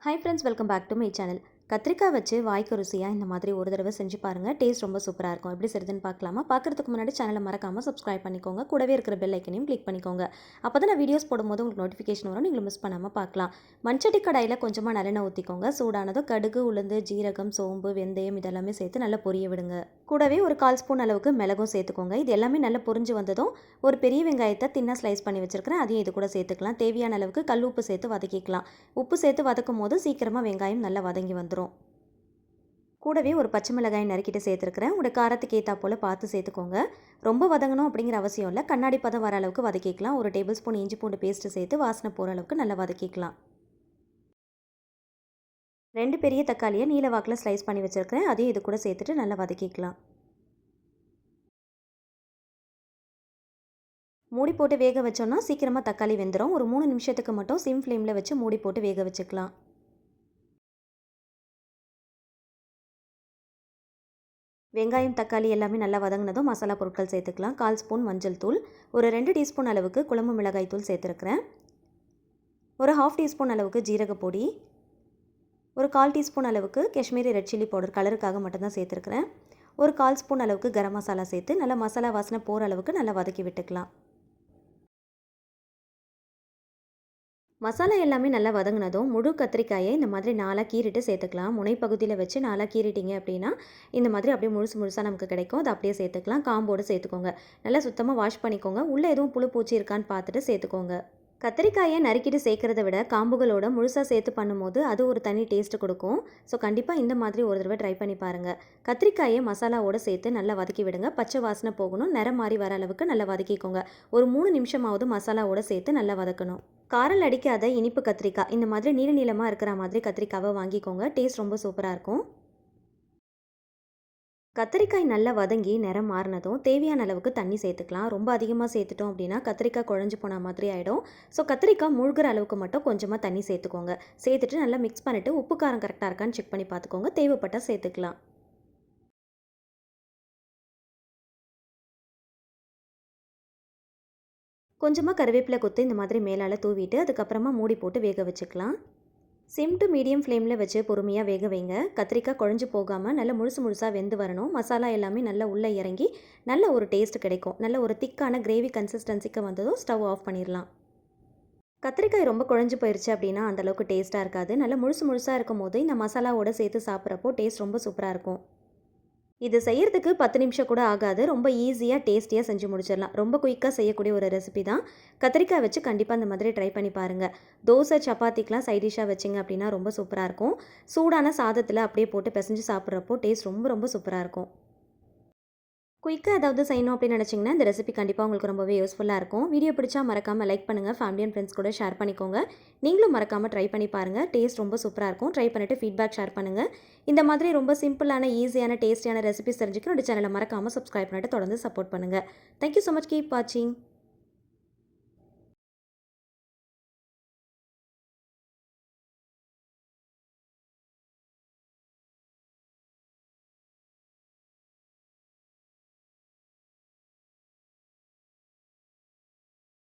Hi friends, welcome back to my channel. கத்திரிக்காய் வச்சு வாய்க்கு ருசியாக இந்த மாதிரி ஒரு தடவை செஞ்சு பாருங்கள். டேஸ்ட் ரொம்ப சூப்பராக இருக்கும். எப்படி செய்யுதுன்னு பார்க்கலாமா? பார்க்குறதுக்கு முன்னாடி சேனலை மறக்காமல் சப்ஸ்கிரைப் பண்ணிக்கோங்க. கூடவே இருக்கிற பெல் ஐக்கனையும் கிளிக் பண்ணிக்கோங்க. அப்போ தான் நான் வீடியோஸ் போடும்போது உங்களுக்கு நோட்டிஃபிகேஷன் வரும். நீங்களும் மிஸ் பண்ணாமல் பார்க்கலாம். மண்சட்டி கடாயில் கொஞ்சமாக நல்லெண்ணெய் ஊற்றிக்கோங்க. சூடானதும் கடுகு, உளுந்து, ஜீரகம், சோம்பு, வெந்தயம் இதெல்லாமே சேர்த்து நல்லா பொரிய விடுங்க. கூடவே ஒரு 1/4 ஸ்பூன் அளவுக்கு மிளகும் சேர்த்துக்கோங்க. இது எல்லாமே நல்லா பொரிஞ்சு வந்ததும் ஒரு பெரிய வெங்காயத்தை தின்னாக ஸ்லைஸ் பண்ணி வச்சுருக்கிறேன். அதையும் இது கூட சேர்த்துக்கலாம். தேவையான அளவுக்கு கல் உப்பு சேர்த்து வதக்கிக்கலாம். உப்பு சேர்த்து வதக்கும் போது சீக்கிரமாக வெங்காயம் நல்லா வதங்கி வந்துடும். கூடவே ஒரு பச்சை மிளகாய் நறுக்கிட்டு சேர்த்துருக்கிறேன். உங்களோட காரத்துக்கு ஏற்றா போல் பார்த்து சேர்த்துக்கோங்க. ரொம்ப வதங்கணும் அப்படிங்கிற அவசியம் இல்லை. கண்ணாடி பதம் வர அளவுக்கு வதக்கிக்கலாம். ஒரு டேபிள் ஸ்பூன் இஞ்சி பூண்டு பேஸ்ட்டு சேர்த்து வாசனை போகிற அளவுக்கு நல்லா வதக்கிக்கலாம். 2 பெரிய தக்காளியை நீல வாக்கில் ஸ்லைஸ் பண்ணி வச்சுருக்கிறேன். அதையும் இது கூட சேர்த்துட்டு நல்லா வதக்கிக்கலாம். மூடி போட்டு வேக வச்சோன்னா சீக்கிரமாக தக்காளி வெந்துடும். ஒரு 3 நிமிஷத்துக்கு மட்டும் சிம் ஃப்ளேமில் வச்சு மூடி போட்டு வேக வச்சுக்கலாம். வெங்காயம், தக்காளி எல்லாமே நல்லா வதங்கினதும் மசாலா பொருட்கள் சேர்த்துக்கலாம். 1/4 ஸ்பூன் மஞ்சள் தூள், ஒரு 2 டீஸ்பூன் அளவுக்கு குழம்பு மிளகாய் தூள் சேர்த்துருக்கிறேன். ஒரு 1/2 டீஸ்பூன் அளவுக்கு ஜீரகப்பொடி, ஒரு 1/4 டீஸ்பூன் அளவுக்கு காஷ்மீரி ரெட் சில்லி பவுடர் கலருக்காக மட்டும்தான் சேர்த்துருக்கிறேன். ஒரு 1/4 ஸ்பூன் அளவுக்கு கரம் மசாலா சேர்த்து நல்லா மசாலா வாசனை போகிற அளவுக்கு நல்லா வதக்கி விட்டுக்கலாம். மசாலா எல்லாமே நல்லா வதங்கினதும் முழு கத்திரிக்காயை இந்த மாதிரி 4ஆக கீறிட்டு சேர்த்துக்கலாம். முனைப்பகுதியில் வச்சு 4ஆக கீறிட்டிங்க அப்படின்னா இந்த மாதிரி அப்படியே முழுசாக நமக்கு கிடைக்கும். அதை அப்படியே சேர்த்துக்கலாம். காம்போடு சேர்த்துக்கோங்க. நல்லா சுத்தமாக வாஷ் பண்ணிக்கோங்க. உள்ளே எதுவும் புழு பூச்சி இருக்கான்னு பார்த்துட்டு சேர்த்துக்கோங்க. கத்திரிக்காயை நறுக்கிட்டு சேர்க்குறத விட காம்புகளோட முழுசாக சேர்த்து பண்ணும்போது அது ஒரு தனி டேஸ்ட்டு கொடுக்கும். ஸோ கண்டிப்பாக இந்த மாதிரி ஒரு தடவை ட்ரை பண்ணி பாருங்கள். கத்திரிக்காயை மசாலாவோடு சேர்த்து நல்லா வதக்கி விடுங்க. பச்சை வாசனை போகணும். நிறம் மாறி வர அளவுக்கு நல்லா வதக்கிக்கோங்க. ஒரு 3 நிமிஷமாவது மசாலாவோடு சேர்த்து நல்லா வதக்கணும். காரல் அடிக்காத இனிப்பு கத்திரிக்காய் இந்த மாதிரி நீள நீளமாக இருக்கிற மாதிரி கத்திரிக்காவை வாங்கிக்கோங்க. டேஸ்ட் ரொம்ப சூப்பராக இருக்கும். கத்திரிக்காய் நல்லா வதங்கி நிறம் மாறினதும் தேவையான அளவுக்கு தண்ணி சேர்த்துக்கலாம். ரொம்ப அதிகமாக சேர்த்துட்டோம் அப்படின்னா கத்திரிக்காய் குழஞ்சு போன மாதிரி ஆகிடும். ஸோ கத்திரிக்காய் முழுகிற அளவுக்கு மட்டும் கொஞ்சமாக தண்ணி சேர்த்துக்கோங்க. சேர்த்துட்டு நல்லா மிக்ஸ் பண்ணிவிட்டு உப்பு காரம் கரெக்டாக இருக்கான்னு செக் பண்ணி பார்த்துக்கோங்க. தேவைப்பட்டால் சேர்த்துக்கலாம். கொஞ்சமாக கருவேப்பிலை கொத்து இந்த மாதிரி மேலால் தூவிட்டு அதுக்கப்புறமா மூடி போட்டு வேக வச்சுக்கலாம். சிம் டு மீடியம் ஃப்ளேமில் வச்சு பொறுமையாக வேக வைங்க. கத்திரிக்காய் குழஞ்சு போகாமல் நல்லா முழுசாக வெந்து வரணும். மசாலா எல்லாமே நல்லா உள்ளே இறங்கி நல்ல ஒரு டேஸ்ட் கிடைக்கும். நல்ல ஒரு திக்கான கிரேவி கன்சிஸ்டன்சிக்கு வந்ததும் ஸ்டவ் ஆஃப் பண்ணிடலாம். கத்திரிக்காய் ரொம்ப குழஞ்சு போயிடுச்சு அப்படின்னா அந்தளவுக்கு டேஸ்ட்டாக இருக்காது. நல்லா முழுசாக இருக்கும் போது இந்த மசாலாவோட சேர்த்து சாப்பிட்றப்போ டேஸ்ட் ரொம்ப சூப்பராக இருக்கும். இது செய்கிறதுக்கு 10 நிமிஷம் கூட ஆகாது. ரொம்ப ஈஸியாக டேஸ்டியாக செஞ்சு முடிச்சிடலாம். ரொம்ப குயிக்காக செய்யக்கூடிய ஒரு ரெசிபி தான். கத்திரிக்காய் வச்சு கண்டிப்பாக அந்த மாதிரி ட்ரை பண்ணி பாருங்கள். தோசை, சப்பாத்திக்கெலாம் சைட் டிஷ்ஷாக வச்சிங்க அப்படின்னா ரொம்ப சூப்பராக இருக்கும். சூடான சாதத்தில் அப்படியே போட்டு பிசைஞ்சு சாப்பிட்றப்போ டேஸ்ட் ரொம்ப சூப்பராக இருக்கும். குயிக்காக ஏதாவது செய்யணும் அப்படின்னு நினச்சிங்கன்னா இந்த ரெசிபி கண்டிப்பாக உங்களுக்கு ரொம்பவே யூஸ்ஃபுல்லாக இருக்கும். வீடியோ பிடிச்சா மறக்காமல் லைக் பண்ணுங்கள். ஃபேமிலி அண்ட் ஃப்ரெண்ட்ஸ் கூட ஷேர் பண்ணிக்கோங்க. நீங்களும் மறக்காமல் ட்ரை பண்ணி பாருங்கள். டேஸ்ட் ரொம்ப சூப்பராக இருக்கும். ட்ரை பண்ணிவிட்டு ஃபீட்பேக் ஷேர் பண்ணுங்கள். இந்த மாதிரி ரொம்ப சிம்பிளான, ஈஸியான, டேஸ்டியான ரெசிபிஸ் தெரிஞ்சுக்க என்னோட சேனலை மறக்காமல் சப்ஸ்கிரைப் பண்ணிட்டு தொடர்ந்து சப்போர்ட் பண்ணுங்கள். Thank you so much. கீப் வாட்சிங்.